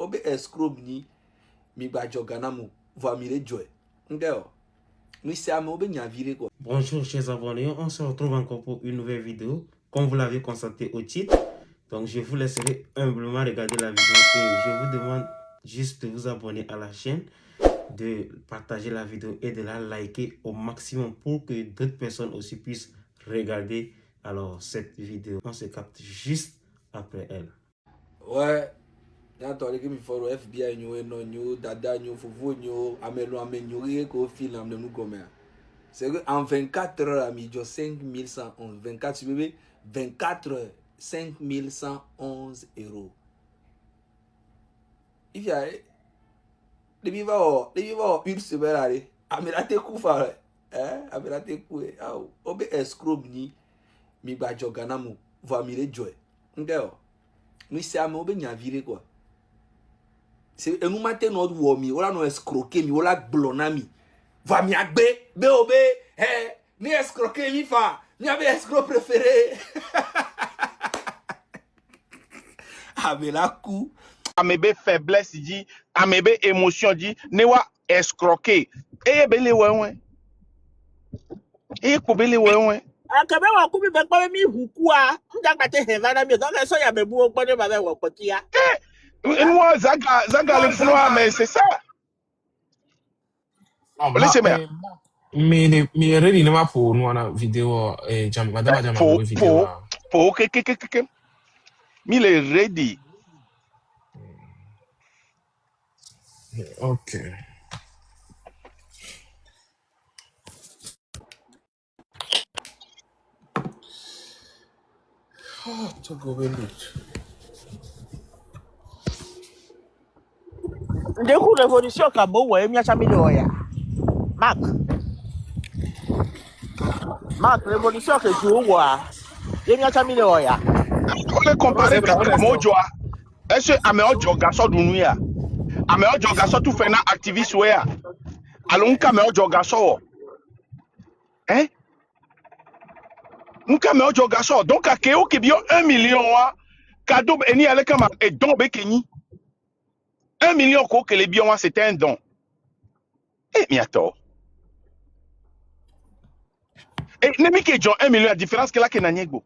obe escrow ni mi bajo ganamu va mire joy ndeo nous sommes obe nyavire quoi. Bonjour chers abonnés, on se retrouve encore pour une nouvelle vidéo comme vous l'avez constaté au titre. Donc je vous laisserai humblement regarder la vidéo et je vous demande juste de vous abonner à la chaîne, de partager la vidéo et de la liker au maximum pour que d'autres personnes aussi puissent regarder alors cette vidéo. On se capte juste après elle. Ouais, n'attendez que mi follow FBI nyo dada nyo foufou nyo amelo amenyo ko film de nous comme c'est que en 24 heures ami jo 5111 24 sur bébé 24 heures 5111 euros. Il y a de vivre une semaine allez amelate kufa amelate kue au obe escrow ni mi bajo ganamu va mire joy ndeo nous sommes obe nyavire quoi. C'est un matin notre womi wala no escroquer mi wala blona mi va mi agbe be obe ni escroquer mi fa mi ave escroc préféré amela coup amebe faiblesse dit amebe émotion dit ne wa escroquer e bele wewe e ko bele wewe akabe wa kubi be pa mi hukua ndakate hevana mi donc so ya bebu ogbodo ba be wo potia moi zaga le froid mais c'est ça mi ready na po no na video jam madama video po ke mi le ready. Okay. to go belut ndeku revolution ka bo we mi acha mi oya Mark revolution ke ju wo a mi acha mi oya On le comparer mojo est-ce ame ojo gaso dunu ya ame ojo gaso tu fait na activiste we ya alonka me ojo gaso nka me ojo gaso donc akeo ke bio 1 million wa cadeau eni ale kama et don be keni 1 million ko que les biens c'était un don mi attends et nemi ke John 1 million la différence que là que nanyego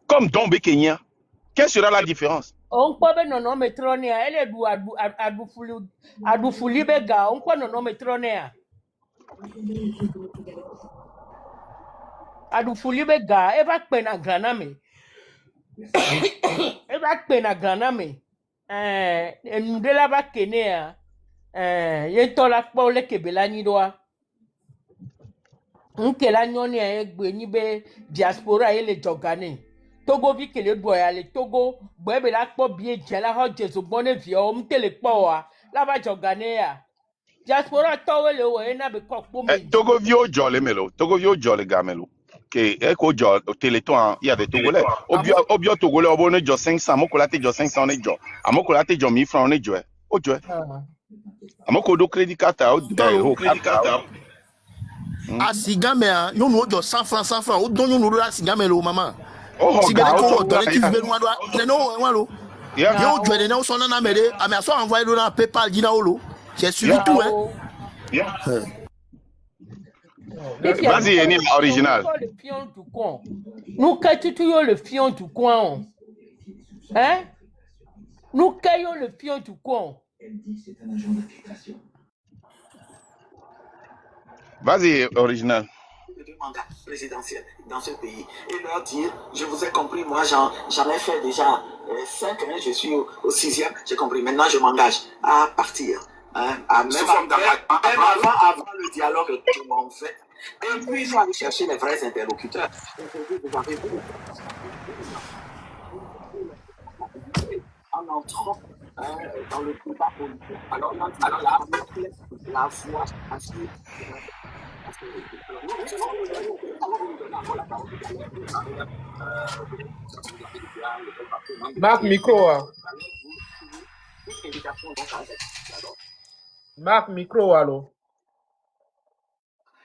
comme don be kenya quelle sera la différence on peut be nono metronia ele du adu fuli be ga on peut nono metronia adu fuli be ga e ba pe na graname e ba pe na graname ndela ba kenea ye tola po le kebela ni doa nkela nyoni egbe ni be diaspora ele jogane Togo vi kele boya le Togo boebe la po bie jela ho Jesu gbone vi o mtele po wa la ba jogane ya diaspora to we le we na be ko po me Togo vio jolé melo Togo vio jolé gamelo que eko jol au téléthon il y a des Togolais obio Togolais obone jo 500 mokola te jo 500 on est jo amokola te jo 1000 francs on est jo ojo amoko do crédit card o crédit card asigame yo no jo 100 francs o don yo no do asigame lo mama oh ga ko do le ti be no do no wa lo yo jo de na so na mede ame aso envoyer do na PayPal dina olo c'est sur tout Vas-y, Yeni, original. Le pion du coin. Nous caillons le pion du coin. Hein? Nous caillons le pion du coin. Vas-y, original. De mandat présidentiel dans ce pays et leur dire je vous ai compris, moi j'en ai fait déjà 5 ans, je suis au 6e, j'ai compris, maintenant je m'engage à partir même avant le dialogue que tout le monde fait et puis il faut aller chercher les vrais interlocuteurs. En entrant dans le combat politique, alors la voix Marc micro. Marc micro allo.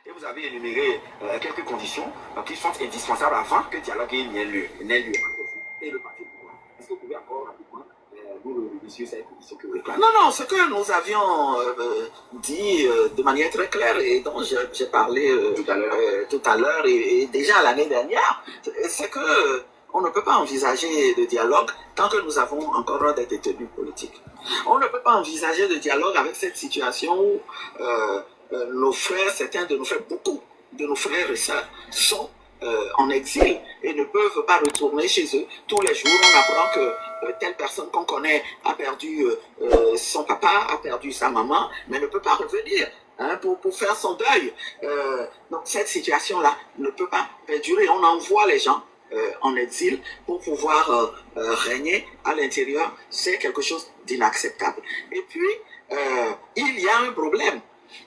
Et vous avez énuméré quelques conditions qui sont indispensables avant que le dialogue n'ait lieu. Et le parti pouvoir. Est-ce que vous pouvez encore rapidement Non, non, ce que nous avions dit de manière très claire et dont j'ai parlé tout à l'heure et déjà l'année dernière, c'est que on ne peut pas envisager de dialogue tant que nous avons encore des détenus politiques. On ne peut pas envisager de dialogue avec cette situation où nos frères, certains de nos frères, beaucoup de nos frères et sœurs sont en exil et ne peuvent pas retourner chez eux. Tous les jours, on apprend que telle personne qu'on connaît a perdu son papa, a perdu sa maman, mais ne peut pas revenir pour faire son deuil. Donc cette situation-là ne peut pas perdurer. On envoie les gens en exil pour pouvoir régner à l'intérieur. C'est quelque chose d'inacceptable. Et puis, il y a un problème.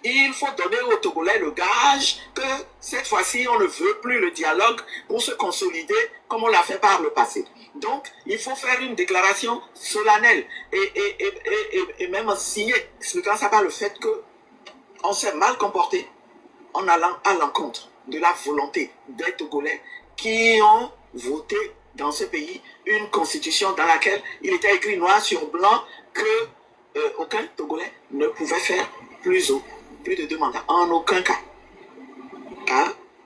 Il faut donner aux Togolais le gage que cette fois-ci, on ne veut plus le dialogue pour se consolider comme on l'a fait par le passé. Donc, il faut faire une déclaration solennelle et même signer, expliquant ça par le fait qu'on s'est mal comporté en allant à l'encontre de la volonté des Togolais qui ont voté dans ce pays une constitution dans laquelle il était écrit noir sur blanc que aucun Togolais ne pouvait faire plus de 2 mandats, en aucun cas.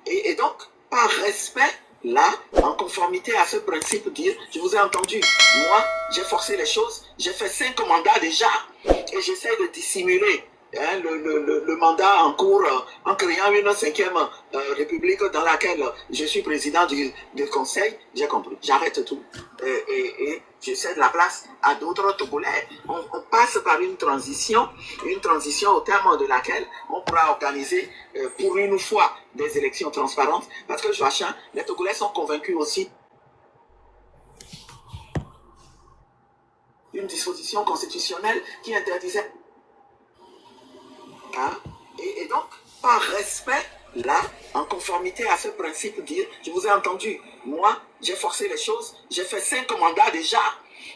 Et donc, par respect, là, en conformité à ce principe, dire, je vous ai entendu, moi, j'ai forcé les choses, j'ai fait 5 mandats déjà, et j'essaie de dissimuler le mandat en cours en créant une 5e république dans laquelle je suis président du conseil. J'ai compris, j'arrête tout et je cède la place à d'autres Togolais. On passe par une transition au terme de laquelle on pourra organiser pour une fois des élections transparentes, parce que Joachim, les Togolais sont convaincus aussi d'une disposition constitutionnelle qui interdisait. Et donc, par respect, là, en conformité à ce principe, dire, je vous ai entendu, moi, j'ai forcé les choses, j'ai fait 5 mandats déjà,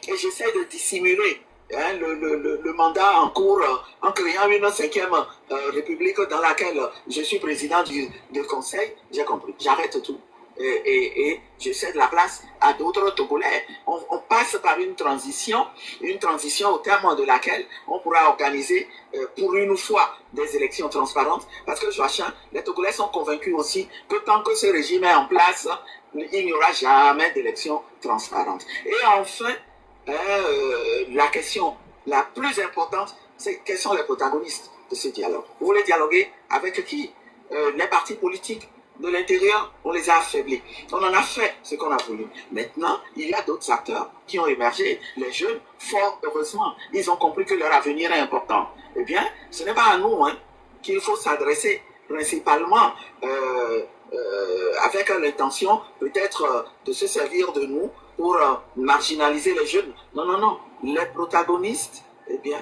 et j'essaie de dissimuler le mandat en cours en créant une 5e république dans laquelle je suis président du conseil. J'ai compris, j'arrête tout. Et je cède la place à d'autres Togolais. On passe par une transition au terme de laquelle on pourra organiser pour une fois des élections transparentes, parce que Joachim, les Togolais sont convaincus aussi que tant que ce régime est en place, il n'y aura jamais d'élections transparentes. Et enfin, la question la plus importante, c'est quels sont les protagonistes de ce dialogue. Vous voulez dialoguer avec qui? Les partis politiques de l'intérieur, on les a affaiblis. On en a fait ce qu'on a voulu. Maintenant, il y a d'autres acteurs qui ont émergé. Les jeunes, fort heureusement, ils ont compris que leur avenir est important. Eh bien, ce n'est pas à nous qu'il faut s'adresser principalement avec l'intention peut-être de se servir de nous pour marginaliser les jeunes. Non, non, non. Les protagonistes, eh bien,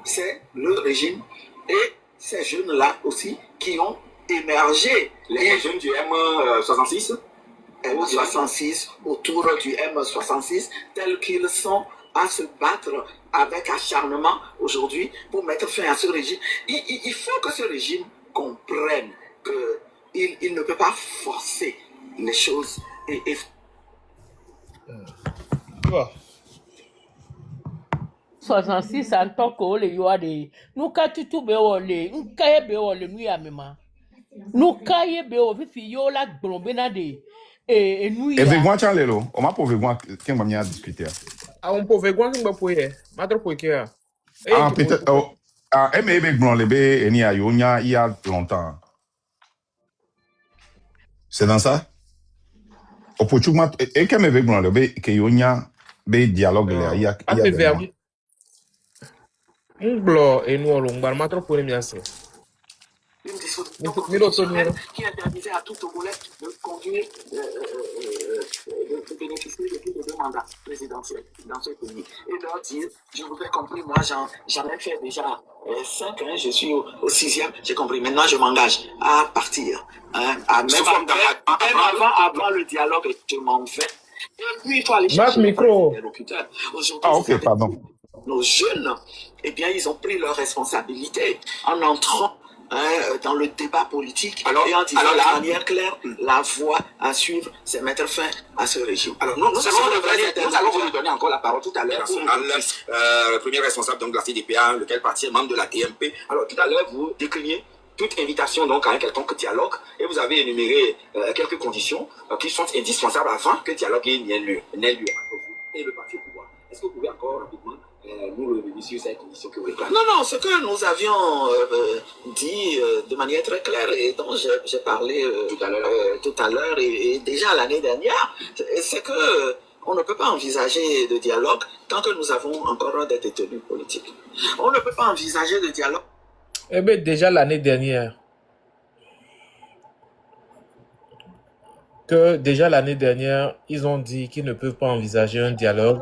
c'est le régime et ces jeunes-là aussi qui ont émergé. Les jeunes du M66 M66, autour du M66, tels qu'ils sont à se battre avec acharnement aujourd'hui pour mettre fin à ce régime. Il faut que ce régime comprenne qu'il ne peut pas forcer les choses et... Bon. 66 en tant que le yoade nous ka tutu be wole nkaye be wole nu ya mema nous kaye be o fi yo la gbombe na de nu ya Avec moi Charlelo, on m'a prouvé moi qu'un m'a mis à discuter. Ah, on peut voir que vous pouvez. Pas trop que. Ah peut-être mais avec blanc le bé et ni a yonya il y a longtemps. C'est dans ça? Au Portugal et quand avec blanc le bé que yonya bé dialogue là il y a un blanc et nous on va pas trop pour les miens. Une disposition constitutionnelle qui interdisait à tout Togolais de conduire, de bénéficier de plus de 2 mandats présidentiels dans ce pays. Et leur dire, je vous ai compris, moi j'en ai fait déjà 5, je suis au 6e, j'ai compris, maintenant je m'engage à partir. Même avant le dialogue, je m'en vais. Et puis il faut aller chercher les interlocuteurs. Aujourd'hui, ok, pardon. Nos jeunes, eh bien, ils ont pris leurs responsabilités en entrant dans le débat politique et en disant de manière claire la voie à suivre, c'est mettre fin à ce régime. Alors nous allons vous donner encore la parole tout à l'heure. Premier responsable donc, de la CDPA, lequel parti est membre de la DMP. Alors tout à l'heure, vous déclinez toute invitation donc à un quelconque dialogue et vous avez énuméré quelques conditions qui sont indispensables avant que le dialogue n'ait lieu entre vous et le parti au pouvoir. Est-ce que vous pouvez encore rapidement nous revenir sur cette condition que vous réclamez? Non, ce que nous avions dit de manière très claire et dont j'ai parlé tout à l'heure et déjà l'année dernière, c'est que on ne peut pas envisager de dialogue tant que nous avons encore des détenus politiques. On ne peut pas envisager de dialogue. Eh bien, déjà l'année dernière, ils ont dit qu'ils ne peuvent pas envisager un dialogue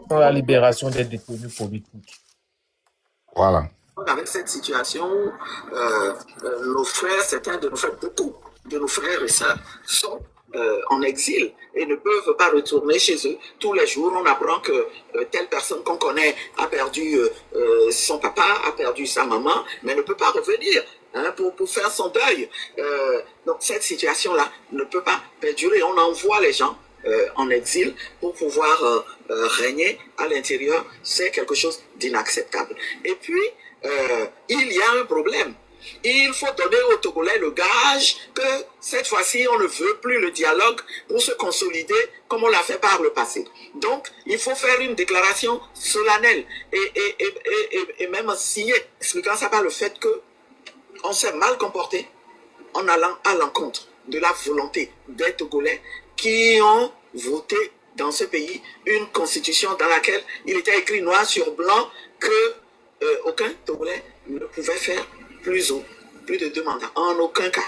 sans la libération des détenus politiques. Voilà. Avec cette situation, nos frères, certains de nos frères, beaucoup de nos frères et sœurs sont en exil et ne peuvent pas retourner chez eux. Tous les jours, on apprend que telle personne qu'on connaît a perdu son papa, a perdu sa maman, mais ne peut pas revenir pour faire son deuil. Donc cette situation-là ne peut pas perdurer. On envoie les gens en exil pour pouvoir régner à l'intérieur. C'est quelque chose d'inacceptable. Et puis, il y a un problème. Il faut donner aux Togolais le gage que cette fois-ci, on ne veut plus le dialogue pour se consolider comme on l'a fait par le passé. Donc, il faut faire une déclaration solennelle et même signer, expliquant ça par le fait que on s'est mal comporté en allant à l'encontre de la volonté des Togolais qui ont voté dans ce pays une constitution dans laquelle il était écrit noir sur blanc que aucun Togolais ne pouvait faire plus de 2 mandats, en aucun cas.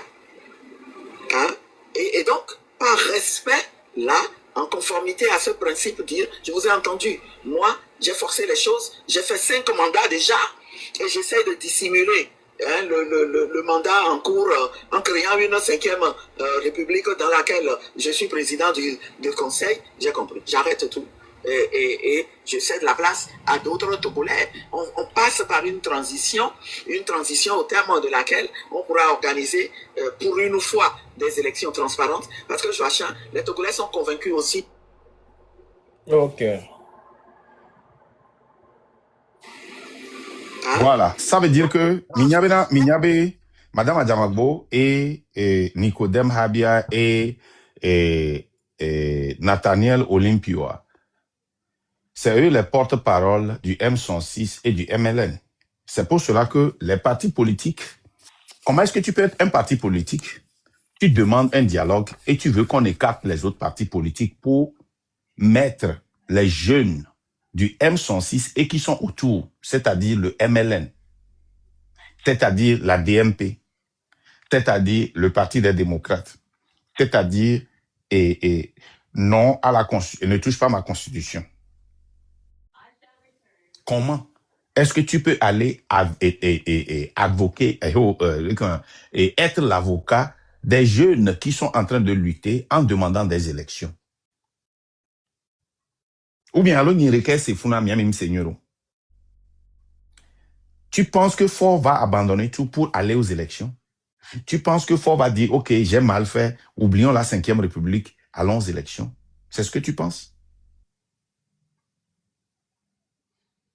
Et donc, par respect, là, en conformité à ce principe, dire, je vous ai entendu, moi, j'ai forcé les choses, j'ai fait 5 mandats déjà, et j'essaie de dissimuler le mandat en cours en créant une 5e république dans laquelle je suis président du conseil. J'ai compris, j'arrête tout. Et je cède la place à d'autres Togolais. On passe par une transition au terme de laquelle on pourra organiser pour une fois des élections transparentes. Parce que Joachim, les Togolais sont convaincus aussi. Ok. Voilà. Ça veut dire que Minyabe, Madame Adjamagbo et Nicodème Habia et Nathaniel Olympioa, c'est eux les porte-parole du M106 et du MLN. C'est pour cela que les partis politiques, comment est-ce que tu peux être un parti politique? Tu demandes un dialogue et tu veux qu'on écarte les autres partis politiques pour mettre les jeunes du M106 et qui sont autour, c'est-à-dire le MLN, c'est-à-dire la DMP, c'est-à-dire le Parti des démocrates, c'est-à-dire non à la Constitution, ne touche pas ma Constitution. Comment est-ce que tu peux aller advoquer et être l'avocat des jeunes qui sont en train de lutter en demandant des élections? Ou bien alors c'est Funa Miamim Seigneur. Tu penses que Ford va abandonner tout pour aller aux élections? Tu penses que Ford va dire, ok, j'ai mal fait, oublions la 5e République, allons aux élections? C'est ce que tu penses?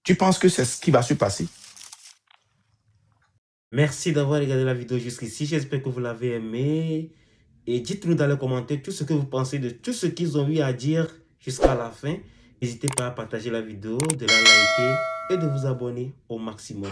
Tu penses que c'est ce qui va se passer? Merci d'avoir regardé la vidéo jusqu'ici. J'espère que vous l'avez aimé. Et dites-nous dans les commentaires tout ce que vous pensez de tout ce qu'ils ont eu à dire jusqu'à la fin. N'hésitez pas à partager la vidéo, de la liker et de vous abonner au maximum.